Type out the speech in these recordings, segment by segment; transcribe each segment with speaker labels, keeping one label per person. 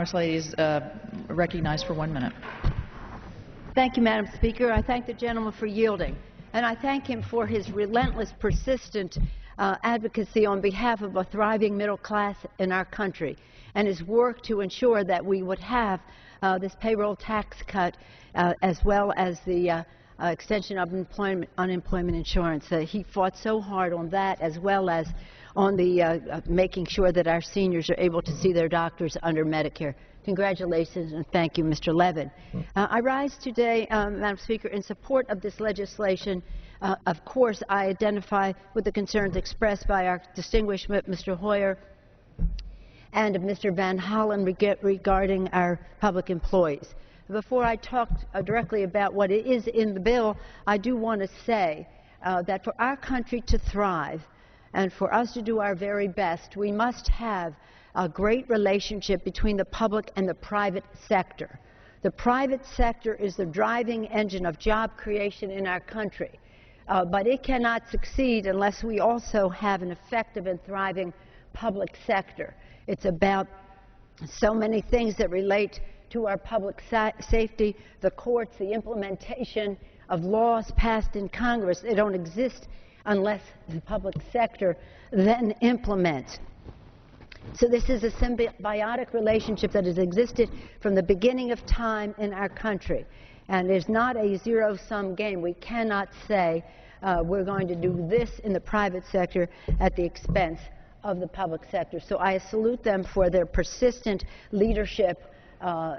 Speaker 1: First Lady is recognized for 1 minute.
Speaker 2: Thank you, Madam Speaker. I thank the gentleman for yielding, and I thank him for his relentless, persistent advocacy on behalf of a thriving middle class in our country, and his work to ensure that we would have this payroll tax cut as well as the extension of unemployment insurance. He fought so hard on that, as well as on the making sure that our seniors are able to see their doctors under Medicare. Congratulations, and thank you, Mr. Levin. I rise today, Madam Speaker, in support of this legislation. Of course, I identify with the concerns expressed by our distinguished Mr. Hoyer and Mr. Van Hollen regarding our public employees. Before I talk directly about what it is in the bill, I do want to say that for our country to thrive and for us to do our very best, we must have a great relationship between the public and the private sector. The private sector is the driving engine of job creation in our country, but it cannot succeed unless we also have an effective and thriving public sector. It's about so many things that relate to our public safety, the courts, the implementation of laws passed in Congress. They don't exist unless the public sector then implements. So this is a symbiotic relationship that has existed from the beginning of time in our country. And it's not a zero-sum game. We cannot say we're going to do this in the private sector at the expense of the public sector. So I salute them for their persistent leadership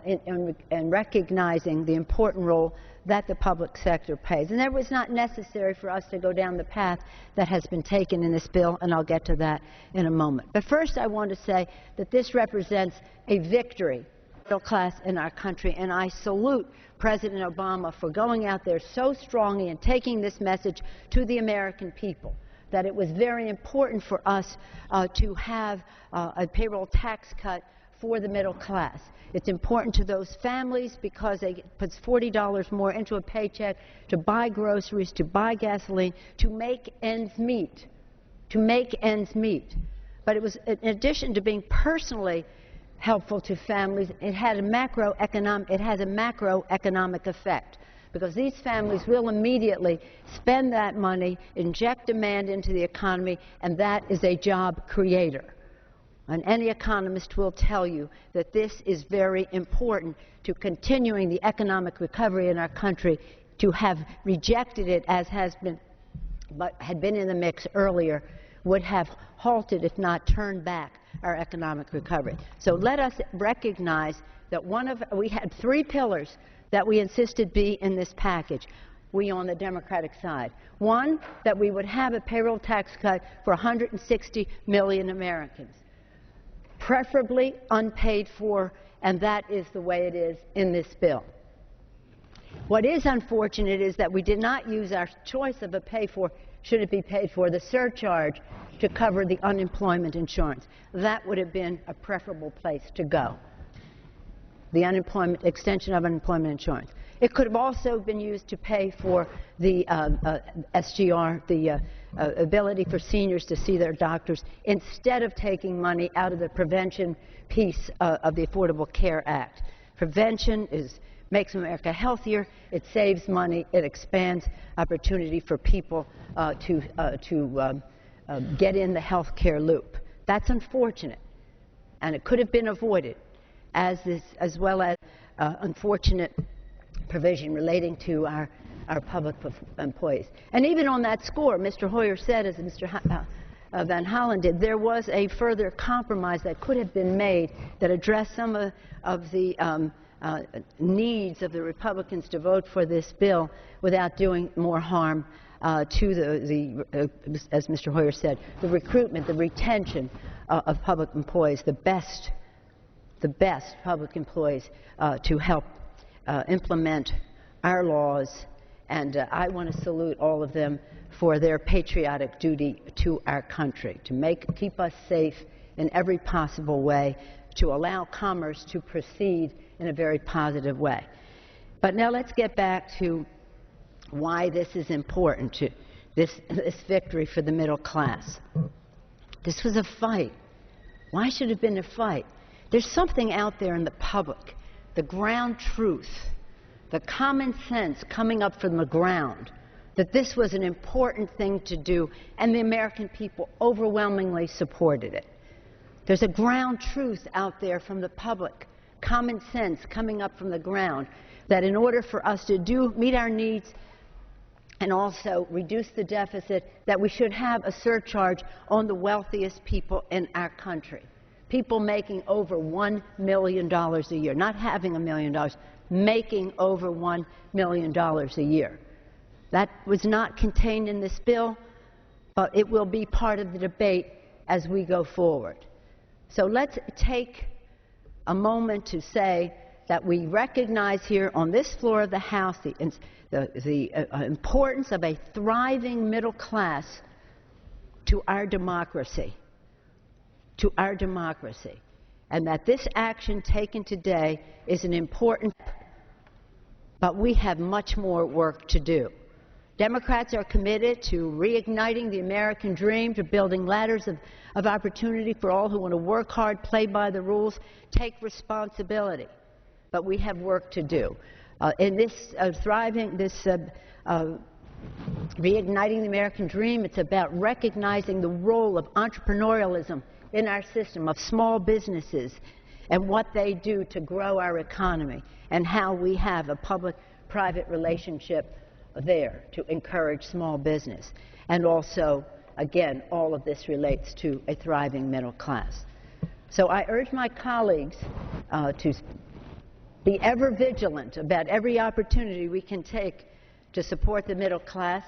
Speaker 2: in recognizing the important role that the public sector plays. And it was not necessary for us to go down the path that has been taken in this bill, and I'll get to that in a moment. But first I want to say that this represents a victory for the middle class in our country, and I salute President Obama for going out there so strongly and taking this message to the American people, that it was very important for us to have a payroll tax cut for the middle class. It's important to those families because it puts $40 more into a paycheck to buy groceries, to buy gasoline, to make ends meet. But it was, in addition to being personally helpful to families, it has a macroeconomic effect, because these families will immediately spend that money, inject demand into the economy, and that is a job creator. And any economist will tell you that this is very important to continuing the economic recovery in our country. To have rejected it, as had been in the mix earlier, would have halted, if not turned back, our economic recovery. So let us recognize that we had 3 pillars that we insisted be in this package, we on the Democratic side. One, that we would have a payroll tax cut for 160 million Americans, preferably unpaid for, and that is the way it is in this bill. What is unfortunate is that we did not use our choice of a should it be paid for, the surcharge to cover the unemployment insurance. That would have been a preferable place to go, the extension of unemployment insurance. It could have also been used to pay for the SGR, the ability for seniors to see their doctors, instead of taking money out of the prevention piece of the Affordable Care Act. Prevention makes America healthier, it saves money, it expands opportunity for people to get in the health care loop. That's unfortunate, and it could have been avoided, as well as unfortunate provision relating to our public employees. And even on that score, Mr. Hoyer said, as Mr. Van Hollen did, there was a further compromise that could have been made that addressed some of the needs of the Republicans to vote for this bill without doing more harm to as Mr. Hoyer said, the recruitment, the retention of public employees, the best public employees to help implement our laws. And I want to salute all of them for their patriotic duty to our country, to keep us safe in every possible way, to allow commerce to proceed in a very positive way. But now let's get back to why this is important, to this victory for the middle class. This was a fight. Why should it have been a fight? There's something out there in the public, the ground truth, the common sense coming up from the ground, that this was an important thing to do, and the American people overwhelmingly supported it. There's a ground truth out there from the public, common sense coming up from the ground, that in order for us to meet our needs and also reduce the deficit, that we should have a surcharge on the wealthiest people in our country. People making over $1 million a year, not having $1 million, making over $1 million a year. That was not contained in this bill, but it will be part of the debate as we go forward. So let's take a moment to say that we recognize here on this floor of the House the importance of a thriving middle class to our democracy, and that this action taken today is an important, but we have much more work to do. Democrats are committed to reigniting the American dream, to building ladders of opportunity for all who want to work hard, play by the rules, take responsibility. But we have work to do. In this reigniting the American dream, it's about recognizing the role of entrepreneurialism in our system, of small businesses, and what they do to grow our economy, and how we have a public-private relationship there to encourage small business. And also, again, all of this relates to a thriving middle class. So I urge my colleagues to be ever vigilant about every opportunity we can take to support the middle class.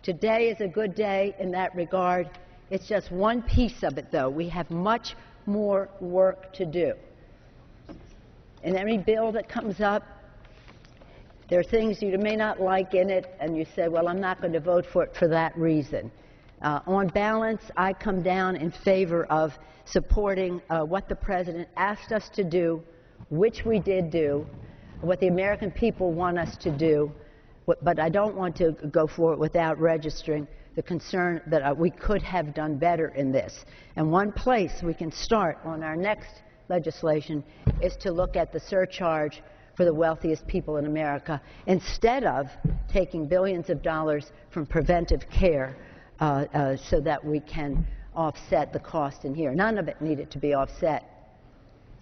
Speaker 2: Today is a good day in that regard. It's just one piece of it, though. We have much more work to do. In every bill that comes up, there are things you may not like in it, and you say, well, I'm not going to vote for it for that reason. On balance, I come down in favor of supporting what the President asked us to do, which we did do, what the American people want us to do, but I don't want to go for it without registering the concern that we could have done better in this. And one place we can start on our next legislation is to look at the surcharge for the wealthiest people in America, instead of taking billions of dollars from preventive care so that we can offset the cost in here. None of it needed to be offset.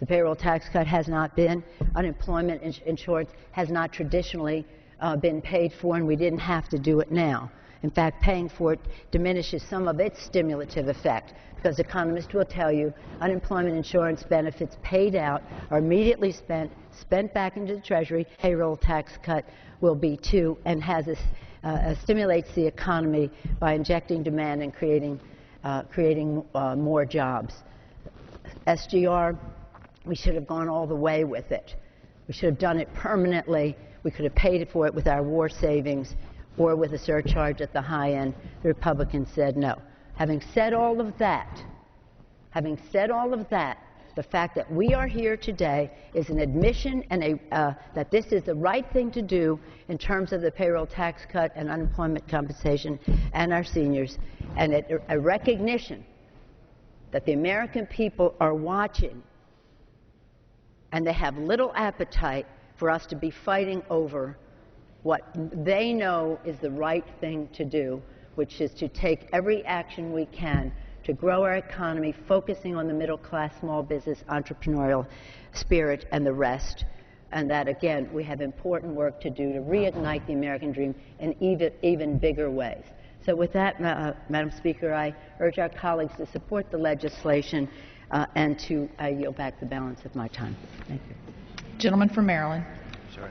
Speaker 2: The payroll tax cut has not been. Unemployment insurance has not traditionally been paid for, and we didn't have to do it now. In fact, paying for it diminishes some of its stimulative effect, because economists will tell you unemployment insurance benefits paid out are immediately spent back into the Treasury. Payroll tax cut will be too, and stimulates the economy by injecting demand and creating more jobs. SGR, we should have gone all the way with it. We should have done it permanently. We could have paid for it with our war savings or with a surcharge at the high end. The Republicans said no. Having said all of that, the fact that we are here today is an admission and that this is the right thing to do in terms of the payroll tax cut and unemployment compensation and our seniors, and a recognition that the American people are watching, and they have little appetite for us to be fighting over what they know is the right thing to do, which is to take every action we can to grow our economy, focusing on the middle class, small business, entrepreneurial spirit, and the rest. And that, again, we have important work to do to reignite the American dream in even bigger ways. So with that, Madam Speaker, I urge our colleagues to support the legislation and to yield back the balance of my time. Thank you.
Speaker 1: Gentleman from Maryland.
Speaker 3: Sorry.